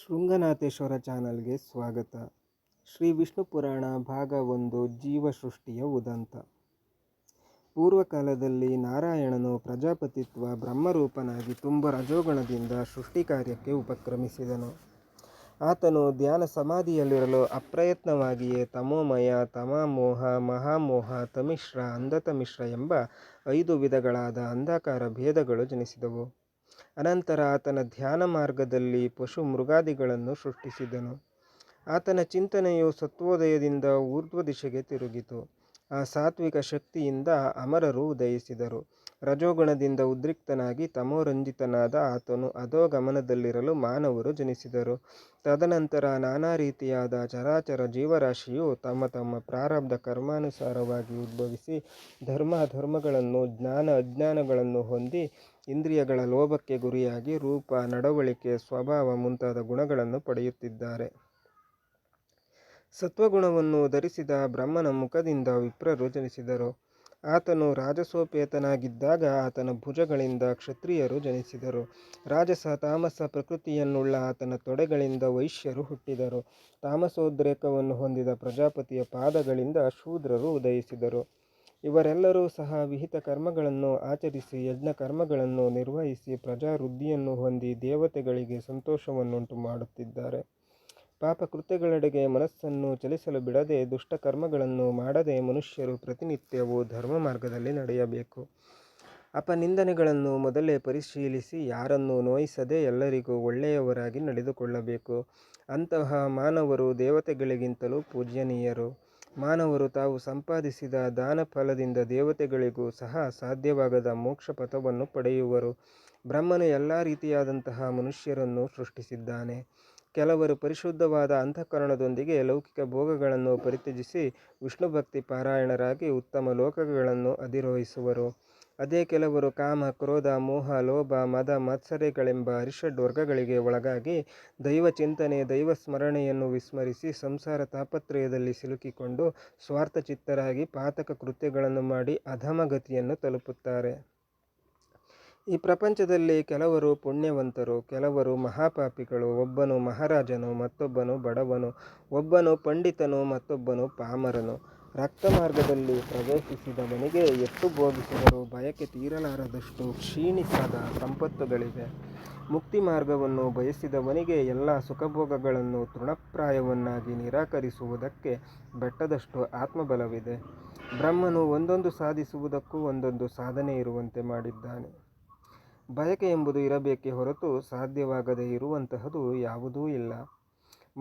ಶೃಂಗನಾಥೇಶ್ವರ ಚಾನಲ್ಗೆ ಸ್ವಾಗತ. ಶ್ರೀ ವಿಷ್ಣು ಪುರಾಣ ಭಾಗ 1 ಜೀವ ಸೃಷ್ಟಿಯ ಉದಂತ. ಪೂರ್ವಕಾಲದಲ್ಲಿ ನಾರಾಯಣನು ಪ್ರಜಾಪತಿತ್ವ ಬ್ರಹ್ಮರೂಪನಾಗಿ ತುಂಬ ರಜೋಗುಣದಿಂದ ಸೃಷ್ಟಿ ಕಾರ್ಯಕ್ಕೆ ಉಪಕ್ರಮಿಸಿದನು. ಆತನು ಧ್ಯಾನ ಸಮಾಧಿಯಲ್ಲಿರಲು ಅಪ್ರಯತ್ನವಾಗಿಯೇ ತಮೋಮಯ, ತಮಾಮೋಹ, ಮಹಾಮೋಹ, ತಮಿಶ್ರ, ಅಂಧತಮಿಶ್ರ ಎಂಬ 5 ವಿಧಗಳಾದ ಅಂಧಕಾರ ಭೇದಗಳು ಜನಿಸಿದವು. ಅನಂತರ ಆತನ ಧ್ಯಾನ ಮಾರ್ಗದಲ್ಲಿ ಪಶು ಮೃಗಾದಿಗಳನ್ನು ಸೃಷ್ಟಿಸಿದನು. ಆತನ ಚಿಂತನೆಯು ಸತ್ವೋದಯದಿಂದ ಊರ್ಧ್ವ ದಿಶೆಗೆ ತಿರುಗಿತು. ಆ ಸಾತ್ವಿಕ ಶಕ್ತಿಯಿಂದ ಅಮರರು ಉದಯಿಸಿದರು. ರಜೋಗುಣದಿಂದ ಉದ್ರಿಕ್ತನಾಗಿ ತಮೋರಂಜಿತನಾದ ಆತನು ಅಧೋಗಮನದಲ್ಲಿರಲು ಮಾನವರು ಜನಿಸಿದರು. ತದನಂತರ ನಾನಾ ರೀತಿಯಾದ ಚರಾಚರ ಜೀವರಾಶಿಯು ತಮ್ಮ ತಮ್ಮ ಪ್ರಾರಬ್ಧ ಕರ್ಮಾನುಸಾರವಾಗಿ ಉದ್ಭವಿಸಿ ಧರ್ಮಾಧರ್ಮಗಳನ್ನು, ಜ್ಞಾನ ಅಜ್ಞಾನಗಳನ್ನು ಹೊಂದಿ ಇಂದ್ರಿಯಗಳ ಲೋಭಕ್ಕೆ ಗುರಿಯಾಗಿ ರೂಪ, ನಡವಳಿಕೆ, ಸ್ವಭಾವ ಮುಂತಾದ ಗುಣಗಳನ್ನು ಪಡೆಯುತ್ತಿದ್ದಾರೆ. ಸತ್ವಗುಣವನ್ನು ಧರಿಸಿದ ಬ್ರಹ್ಮನ ಮುಖದಿಂದ ವಿಪ್ರರು ಜನಿಸಿದರು. ಆತನು ರಾಜಸೋಪೇತನಾಗಿದ್ದಾಗ ಆತನ ಭುಜಗಳಿಂದ ಕ್ಷತ್ರಿಯರು ಜನಿಸಿದರು. ರಾಜಸ ತಾಮಸ ಪ್ರಕೃತಿಯನ್ನುಳ್ಳ ಆತನ ತೊಡೆಗಳಿಂದ ವೈಶ್ಯರು ಹುಟ್ಟಿದರು. ತಾಮಸೋದ್ರೇಕವನ್ನು ಹೊಂದಿದ ಪ್ರಜಾಪತಿಯ ಪಾದಗಳಿಂದ ಶೂದ್ರರು ಉದಯಿಸಿದರು. ಇವರೆಲ್ಲರೂ ಸಹ ವಿಹಿತ ಕರ್ಮಗಳನ್ನು ಆಚರಿಸಿ ಯಜ್ಞ ಕರ್ಮಗಳನ್ನು ನಿರ್ವಹಿಸಿ ಪ್ರಜಾವೃದ್ಧಿಯನ್ನು ಹೊಂದಿ ದೇವತೆಗಳಿಗೆ ಸಂತೋಷವನ್ನುಂಟು ಮಾಡುತ್ತಿದ್ದಾರೆ. ಪಾಪಕೃತ್ಯಗಳೆಡೆಗೆ ಮನಸ್ಸನ್ನು ಚಲಿಸಲು ಬಿಡದೆ ದುಷ್ಟಕರ್ಮಗಳನ್ನು ಮಾಡದೆ ಮನುಷ್ಯರು ಪ್ರತಿನಿತ್ಯವೂ ಧರ್ಮ ಮಾರ್ಗದಲ್ಲಿ ನಡೆಯಬೇಕು. ಅಪನಿಂದನೆಗಳನ್ನು ಮೊದಲೇ ಪರಿಶೀಲಿಸಿ ಯಾರನ್ನೂ ನೋಯಿಸದೆ ಎಲ್ಲರಿಗೂ ಒಳ್ಳೆಯವರಾಗಿ ನಡೆದುಕೊಳ್ಳಬೇಕು. ಅಂತಹ ಮಾನವರು ದೇವತೆಗಳಿಗಿಂತಲೂ ಪೂಜ್ಯನೀಯರು. ಮಾನವರು ತಾವು ಸಂಪಾದಿಸಿದ ದಾನ ಫಲದಿಂದ ದೇವತೆಗಳಿಗೂ ಸಹ ಸಾಧ್ಯವಾಗದ ಮೋಕ್ಷ ಪಥವನ್ನು ಪಡೆಯುವರು. ಬ್ರಹ್ಮನು ಎಲ್ಲ ರೀತಿಯಾದಂತಹ ಮನುಷ್ಯರನ್ನು ಸೃಷ್ಟಿಸಿದ್ದಾನೆ. ಕೆಲವರು ಪರಿಶುದ್ಧವಾದ ಅಂತಃಕರಣದೊಂದಿಗೆ ಲೌಕಿಕ ಭೋಗಗಳನ್ನು ಪರಿತ್ಯಜಿಸಿ ವಿಷ್ಣು ಭಕ್ತಿ ಪಾರಾಯಣರಾಗಿ ಉತ್ತಮ ಲೋಕಗಳನ್ನು ಅಧಿರೋಹಿಸುವರು. ಅದೇ ಕೆಲವರು ಕಾಮ, ಕ್ರೋಧ, ಮೋಹ, ಲೋಭ, ಮದ, ಮಾತ್ಸರ್ಯಗಳೆಂಬ ಅರಿಷಡ್ ವರ್ಗಗಳಿಗೆ ಒಳಗಾಗಿ ದೈವ ಚಿಂತನೆ, ದೈವ ಸ್ಮರಣೆಯನ್ನು ವಿಸ್ಮರಿಸಿ ಸಂಸಾರ ತಾಪತ್ರಯದಲ್ಲಿ ಸಿಲುಕಿಕೊಂಡು ಸ್ವಾರ್ಥಚಿತ್ತರಾಗಿ ಪಾತಕ ಕೃತ್ಯಗಳನ್ನು ಮಾಡಿ ಅಧಮಗತಿಯನ್ನು ತಲುಪುತ್ತಾರೆ. ಈ ಪ್ರಪಂಚದಲ್ಲಿ ಕೆಲವರು ಪುಣ್ಯವಂತರು, ಕೆಲವರು ಮಹಾಪಾಪಿಗಳು. ಒಬ್ಬನು ಮಹಾರಾಜನು, ಮತ್ತೊಬ್ಬನು ಬಡವನು. ಒಬ್ಬನು ಪಂಡಿತನು, ಮತ್ತೊಬ್ಬನು ಪಾಮರನು. ರಕ್ತ ಮಾರ್ಗದಲ್ಲಿ ಪ್ರವೇಶಿಸಿದವನಿಗೆ ಎಷ್ಟು ಭೋಗಿಸಿದರೂ ಬಯಕೆ ತೀರಲಾರದಷ್ಟು ಕ್ಷೀಣಿಸದ ಸಂಪತ್ತುಗಳಿವೆ. ಮುಕ್ತಿ ಮಾರ್ಗವನ್ನು ಬಯಸಿದವನಿಗೆ ಎಲ್ಲ ಸುಖಭೋಗಗಳನ್ನು ತೃಣಪ್ರಾಯವನ್ನಾಗಿ ನಿರಾಕರಿಸುವುದಕ್ಕೆ ಬೆಟ್ಟದಷ್ಟು ಆತ್ಮಬಲವಿದೆ. ಬ್ರಹ್ಮನು ಒಂದೊಂದು ಸಾಧಿಸುವುದಕ್ಕೂ ಒಂದೊಂದು ಸಾಧನೆ ಇರುವಂತೆ ಮಾಡಿದ್ದಾನೆ. ಬಯಕೆ ಎಂಬುದು ಇರಬೇಕೇ ಹೊರತು ಸಾಧ್ಯವಾಗದೇ ಇರುವಂತಹದು ಯಾವುದೂ ಇಲ್ಲ.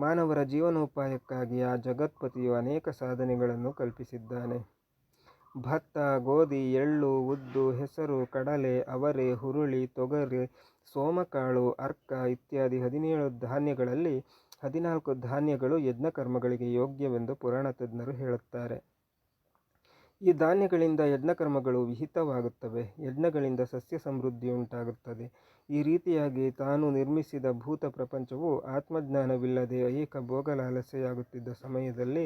ಮಾನವರ ಜೀವನೋಪಾಯಕ್ಕಾಗಿ ಆ ಜಗತ್ಪತಿಯು ಅನೇಕ ಸಾಧನೆಗಳನ್ನು ಕಲ್ಪಿಸಿದ್ದಾನೆ. ಭತ್ತ, ಗೋಧಿ, ಎಳ್ಳು, ಉದ್ದು, ಹೆಸರು, ಕಡಲೆ, ಅವರೆ, ಹುರುಳಿ, ತೊಗರೆ, ಸೋಮಕಾಳು, ಅರ್ಕ ಇತ್ಯಾದಿ 17 ಧಾನ್ಯಗಳಲ್ಲಿ 14 ಧಾನ್ಯಗಳು ಯಜ್ಞಕರ್ಮಗಳಿಗೆ ಯೋಗ್ಯವೆಂದು ಪುರಾಣ ತಜ್ಞರು ಹೇಳುತ್ತಾರೆ. ಈ ಧಾನ್ಯಗಳಿಂದ ಯಜ್ಞಕರ್ಮಗಳು ವಿಹಿತವಾಗುತ್ತವೆ. ಯಜ್ಞಗಳಿಂದ ಸಸ್ಯ ಸಮೃದ್ಧಿ ಉಂಟಾಗುತ್ತದೆ. ಈ ರೀತಿಯಾಗಿ ತಾನು ನಿರ್ಮಿಸಿದ ಭೂತ ಪ್ರಪಂಚವು ಆತ್ಮಜ್ಞಾನವಿಲ್ಲದೆ ಐಹಿಕ ಭೋಗಲಾಲಸೆಯಾಗುತ್ತಿದ್ದ ಸಮಯದಲ್ಲಿ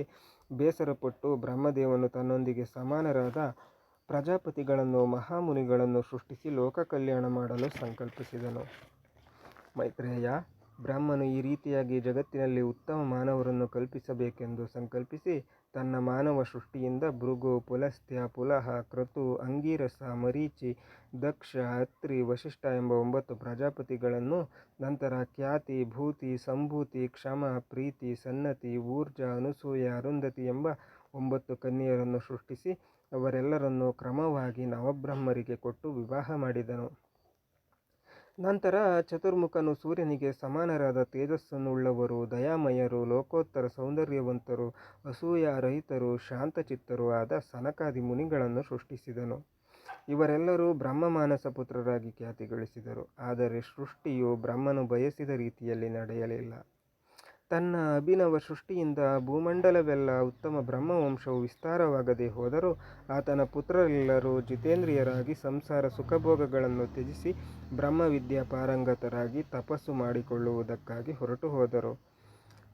ಬೇಸರಪಟ್ಟು ಬ್ರಹ್ಮದೇವನು ತನ್ನೊಂದಿಗೆ ಸಮಾನರಾದ ಪ್ರಜಾಪತಿಗಳನ್ನು, ಮಹಾಮುನಿಗಳನ್ನು ಸೃಷ್ಟಿಸಿ ಲೋಕ ಕಲ್ಯಾಣ ಮಾಡಲು ಸಂಕಲ್ಪಿಸಿದನು. ಮೈತ್ರೇಯ, ಬ್ರಹ್ಮನು ಈ ರೀತಿಯಾಗಿ ಜಗತ್ತಿನಲ್ಲಿ ಉತ್ತಮ ಮಾನವರನ್ನು ಕಲ್ಪಿಸಬೇಕೆಂದು ಸಂಕಲ್ಪಿಸಿ ತನ್ನ ಮಾನವ ಸೃಷ್ಟಿಯಿಂದ ಭೃಗು, ಪುಲಸ್ತ್ಯ, ಪುಲಹ, ಕ್ರತು, ಅಂಗೀರಸ, ಮರೀಚಿ, ದಕ್ಷ, ಅತ್ರಿ, ವಸಿಷ್ಠ ಎಂಬ 9 ಪ್ರಜಾಪತಿಗಳನ್ನು, ನಂತರ ಖ್ಯಾತಿ, ಭೂತಿ, ಸಂಭೂತಿ, ಕ್ಷಮ, ಪ್ರೀತಿ, ಸನ್ನತಿ, ಊರ್ಜ, ಅನುಸೂಯ, ಅರುಂಧತಿ ಎಂಬ 9 ಕನ್ಯೆಯರನ್ನು ಸೃಷ್ಟಿಸಿ ಅವರೆಲ್ಲರನ್ನು ಕ್ರಮವಾಗಿ ನವಬ್ರಹ್ಮರಿಗೆ ಕೊಟ್ಟು ವಿವಾಹ ಮಾಡಿದನು. ನಂತರ ಚತುರ್ಮುಖನು ಸೂರ್ಯನಿಗೆ ಸಮಾನರಾದ ತೇಜಸ್ಸನ್ನುಳ್ಳವರು, ದಯಾಮಯರು, ಲೋಕೋತ್ತರ ಸೌಂದರ್ಯವಂತರು, ಅಸೂಯಾರಹಿತರು, ಶಾಂತಚಿತ್ತರೂ ಆದ ಸನಕಾದಿ ಮುನಿಗಳನ್ನು ಸೃಷ್ಟಿಸಿದನು. ಇವರೆಲ್ಲರೂ ಬ್ರಹ್ಮಮಾನಸ ಪುತ್ರರಾಗಿ ಖ್ಯಾತಿ ಗಳಿಸಿದರು. ಆದರೆ ಸೃಷ್ಟಿಯು ಬ್ರಹ್ಮನು ಬಯಸಿದ ರೀತಿಯಲ್ಲಿ ನಡೆಯಲಿಲ್ಲ. ತನ್ನ ಅಭಿನವ ಸೃಷ್ಟಿಯಿಂದ ಭೂಮಂಡಲವೆಲ್ಲ ಉತ್ತಮ ಬ್ರಹ್ಮವಂಶವು ವಿಸ್ತಾರವಾಗದೆ ಹೋದರೂ ಆತನ ಪುತ್ರರೆಲ್ಲರೂ ಜಿತೇಂದ್ರಿಯರಾಗಿ ಸಂಸಾರ ಸುಖಭೋಗಗಳನ್ನು ತ್ಯಜಿಸಿ ಬ್ರಹ್ಮವಿದ್ಯಾ ಪಾರಂಗತರಾಗಿ ತಪಸ್ಸು ಮಾಡಿಕೊಳ್ಳುವುದಕ್ಕಾಗಿ ಹೊರಟು ಹೋದರು.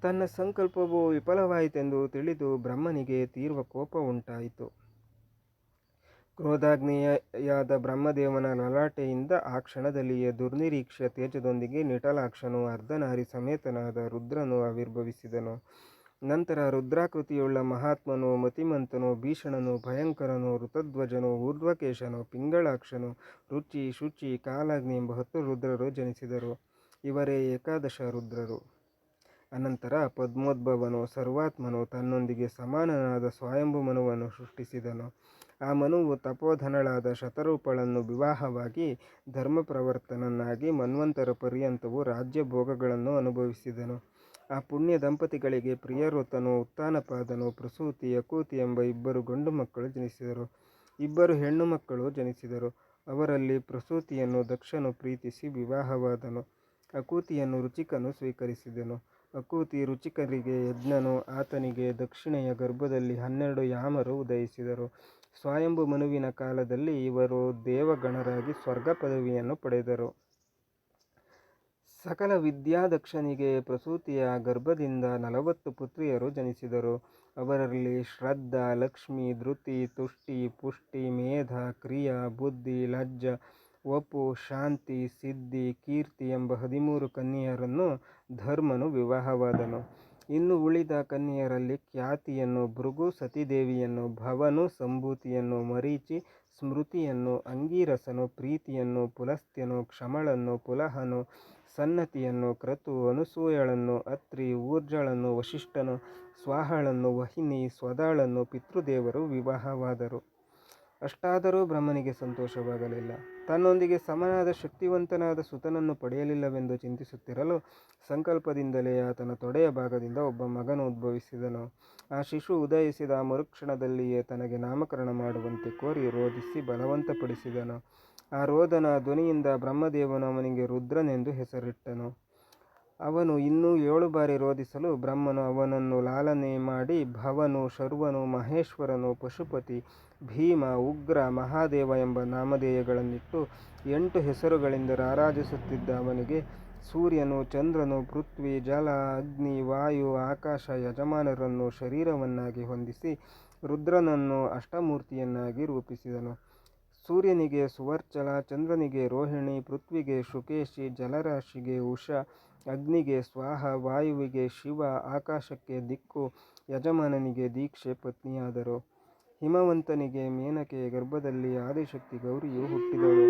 ತನ್ನ ಸಂಕಲ್ಪವು ವಿಫಲವಾಯಿತೆಂದು ತಿಳಿದು ಬ್ರಹ್ಮನಿಗೆ ತೀವ್ರ ಕೋಪ ಉಂಟಾಯಿತು. ಕ್ರೋಧಾಗ್ನೇಯಾದ ಬ್ರಹ್ಮದೇವನ ಲಲಾಟೆಯಿಂದ ಆ ಕ್ಷಣದಲ್ಲಿಯೇ ದುರ್ನಿರೀಕ್ಷ ತೇಜದೊಂದಿಗೆ ನಿಟಲಾಕ್ಷನು ಅರ್ಧನಾರಿ ಸಮೇತನಾದ ರುದ್ರನು ಆವಿರ್ಭವಿಸಿದನು. ನಂತರ ರುದ್ರಾಕೃತಿಯುಳ್ಳ ಮಹಾತ್ಮನು, ಮತಿಮಂತನು, ಭೀಷಣನು, ಭಯಂಕರನು, ಋತಧ್ವಜನು, ಊರ್ಧ್ವಕೇಶನು, ಪಿಂಗಳಾಕ್ಷನು, ರುಚಿ, ಶುಚಿ, ಕಾಲಾಗ್ನಿ ಎಂಬ 10 ರುದ್ರರು ಜನಿಸಿದರು. ಇವರೇ ಏಕಾದಶ ರುದ್ರರು. ಅನಂತರ ಪದ್ಮೋದ್ಭವನು, ಸರ್ವಾತ್ಮನು ತನ್ನೊಂದಿಗೆ ಸಮಾನನಾದ ಸ್ವಯಂಭು ಮನುವನ್ನು ಸೃಷ್ಟಿಸಿದನು. ಆ ಮನುವು ತಪೋಧನಳಾದ ಶತರೂಪಳನ್ನು ವಿವಾಹವಾಗಿ ಧರ್ಮಪ್ರವರ್ತನನ್ನಾಗಿ ಮನ್ವಂತರ ಪರ್ಯಂತವು ರಾಜ್ಯ ಭೋಗಗಳನ್ನು ಅನುಭವಿಸಿದನು. ಆ ಪುಣ್ಯ ದಂಪತಿಗಳಿಗೆ ಪ್ರಿಯವ್ರತನು, ಉತ್ತಾನಪಾದನು, ಪ್ರಸೂತಿ, ಅಕೂತಿ ಎಂಬ 2 ಗಂಡು ಮಕ್ಕಳು ಜನಿಸಿದರು. 2 ಹೆಣ್ಣು ಮಕ್ಕಳು ಜನಿಸಿದರು. ಅವರಲ್ಲಿ ಪ್ರಸೂತಿಯನ್ನು ದಕ್ಷನು ಪ್ರೀತಿಸಿ ವಿವಾಹವಾದನು. ಅಕೂತಿಯನ್ನು ರುಚಿಕನು ಸ್ವೀಕರಿಸಿದನು. ಅಕೂತಿ ರುಚಿಕರಿಗೆ ಯಜ್ಞನು, ಆತನಿಗೆ ದಕ್ಷಿಣೆಯ ಗರ್ಭದಲ್ಲಿ 12 ಯಾಮರು ಉದಯಿಸಿದರು. ಸ್ವಯಂಭು ಮನುವಿನ ಕಾಲದಲ್ಲಿ ಇವರು ದೇವಗಣರಾಗಿ ಸ್ವರ್ಗ ಪದವಿಯನ್ನು ಪಡೆದರು. ಸಕಲ ವಿದ್ಯಾದಕ್ಷನಿಗೆ ಪ್ರಸೂತಿಯ ಗರ್ಭದಿಂದ 40 ಪುತ್ರಿಯರು ಜನಿಸಿದರು. ಅವರಲ್ಲಿ ಶ್ರದ್ಧಾ, ಲಕ್ಷ್ಮಿ, ಧೃತಿ, ತುಷ್ಟಿ, ಪುಷ್ಟಿ, ಮೇಧ, ಕ್ರಿಯ, ಬುದ್ಧಿ, ಲಜ್ಜ, ವಪು, ಶಾಂತಿ, ಸಿದ್ಧಿ, ಕೀರ್ತಿ ಎಂಬ 13 ಕನ್ಯೆಯರನ್ನು ಧರ್ಮನು ವಿವಾಹವಾದನು. ಇನ್ನು ಉಳಿದ ಕನ್ಯೆಯರಲ್ಲಿ ಖ್ಯಾತಿಯನ್ನು, ಭೃಗು ಸತೀದೇವಿಯನ್ನು, ಭವನು ಸಂಭೂತಿಯನ್ನು, ಮರೀಚಿ ಸ್ಮೃತಿಯನ್ನು, ಅಂಗೀರಸನು ಪ್ರೀತಿಯನ್ನು, ಪುಲಸ್ತ್ಯನು ಕ್ಷಮಳನ್ನು, ಪುಲಹನು ಸನ್ನತಿಯನ್ನು, ಕ್ರತು ಅನಸೂಯಳನ್ನು, ಅತ್ರಿ ಊರ್ಜಳನ್ನು, ವಸಿಷ್ಠನು ಸ್ವಾಹಳನ್ನು, ವಹಿನಿ ಸ್ವದಾಳನ್ನು ಪಿತೃದೇವರು ವಿವಾಹವಾದರು. ಅಷ್ಟಾದರೂ ಬ್ರಹ್ಮನಿಗೆ ಸಂತೋಷವಾಗಲಿಲ್ಲ. ತನ್ನೊಂದಿಗೆ ಸಮನಾದ ಶಕ್ತಿವಂತನಾದ ಸುತನನ್ನು ಪಡೆಯಲಿಲ್ಲವೆಂದು ಚಿಂತಿಸುತ್ತಿರಲು ಸಂಕಲ್ಪದಿಂದಲೇ ಆತನ ತೊಡೆಯ ಭಾಗದಿಂದ ಒಬ್ಬ ಮಗನು ಉದ್ಭವಿಸಿದನು. ಆ ಶಿಶು ಉದಯಿಸಿದ ಮರುಕ್ಷಣದಲ್ಲಿಯೇ ತನಗೆ ನಾಮಕರಣ ಮಾಡುವಂತೆ ಕೋರಿ ರೋಧಿಸಿ ಬಲವಂತಪಡಿಸಿದನು. ಆ ರೋದನ ಧ್ವನಿಯಿಂದ ಬ್ರಹ್ಮದೇವನು ಅವನಿಗೆ ರುದ್ರನೆಂದು ಹೆಸರಿಟ್ಟನು. ಅವನು ಇನ್ನೂ 7 ಬಾರಿ ರೋಧಿಸಲು ಬ್ರಹ್ಮನು ಅವನನ್ನು ಲಾಲನೆ ಮಾಡಿ ಭವನು, ಶರ್ವನು, ಮಹೇಶ್ವರನು, ಪಶುಪತಿ, ಭೀಮ, ಉಗ್ರ, ಮಹಾದೇವ ಎಂಬ ನಾಮಧೇಯಗಳನ್ನಿಟ್ಟು 8 ಹೆಸರುಗಳಿಂದ ರಾರಾಜಿಸುತ್ತಿದ್ದ ಅವನಿಗೆ ಸೂರ್ಯನು, ಚಂದ್ರನು, ಪೃಥ್ವಿ, ಜಲ, ಅಗ್ನಿ, ವಾಯು, ಆಕಾಶ ಯಜಮಾನರನ್ನು ಶರೀರವನ್ನಾಗಿ ಹೊಂದಿಸಿ ರುದ್ರನನ್ನು ಅಷ್ಟಮೂರ್ತಿಯನ್ನಾಗಿ ರೂಪಿಸಿದನು. ಸೂರ್ಯನಿಗೆ ಸುವರ್ಚಲ, ಚಂದ್ರನಿಗೆ ರೋಹಿಣಿ, ಪೃಥ್ವಿಗೆ ಶುಕೇಶಿ, ಜಲರಾಶಿಗೆ ಉಷ, ಅಗ್ನಿಗೆ ಸ್ವಾಹ, ವಾಯುವಿಗೆ ಶಿವ, ಆಕಾಶಕ್ಕೆ ದಿಕ್ಕು, ಯಜಮಾನನಿಗೆ ದೀಕ್ಷೆ ಪತ್ನಿಯಾದರು. ಹಿಮವಂತನಿಗೆ ಮೇನಕೆ ಗರ್ಭದಲ್ಲಿ ಆದಿಶಕ್ತಿ ಗೌರಿಯು ಹುಟ್ಟಿದಳು.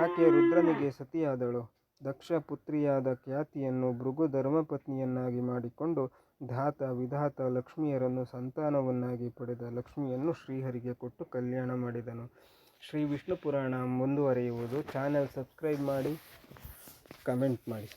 ಆಕೆ ರುದ್ರನಿಗೆ ಸತಿಯಾದಳು. ದಕ್ಷ ಪುತ್ರಿಯಾದ ಖ್ಯಾತಿಯನ್ನು ಭೃಗು ಧರ್ಮಪತ್ನಿಯನ್ನಾಗಿ ಮಾಡಿಕೊಂಡು ಧಾತ ವಿಧಾತ ಲಕ್ಷ್ಮಿಯರನ್ನು ಸಂತಾನವನ್ನಾಗಿ ಪಡೆದ ಲಕ್ಷ್ಮಿಯನ್ನು ಶ್ರೀಹರಿಗೆ ಕೊಟ್ಟು ಕಲ್ಯಾಣ ಮಾಡಿದನು. ಶ್ರೀ ವಿಷ್ಣು ಪುರಾಣ ಮುಂದುವರಿಯುವುದು. ಚಾನೆಲ್ ಸಬ್ಸ್ಕ್ರೈಬ್ ಮಾಡಿ, ಕಮೆಂಟ್ ಮಾಡಿ.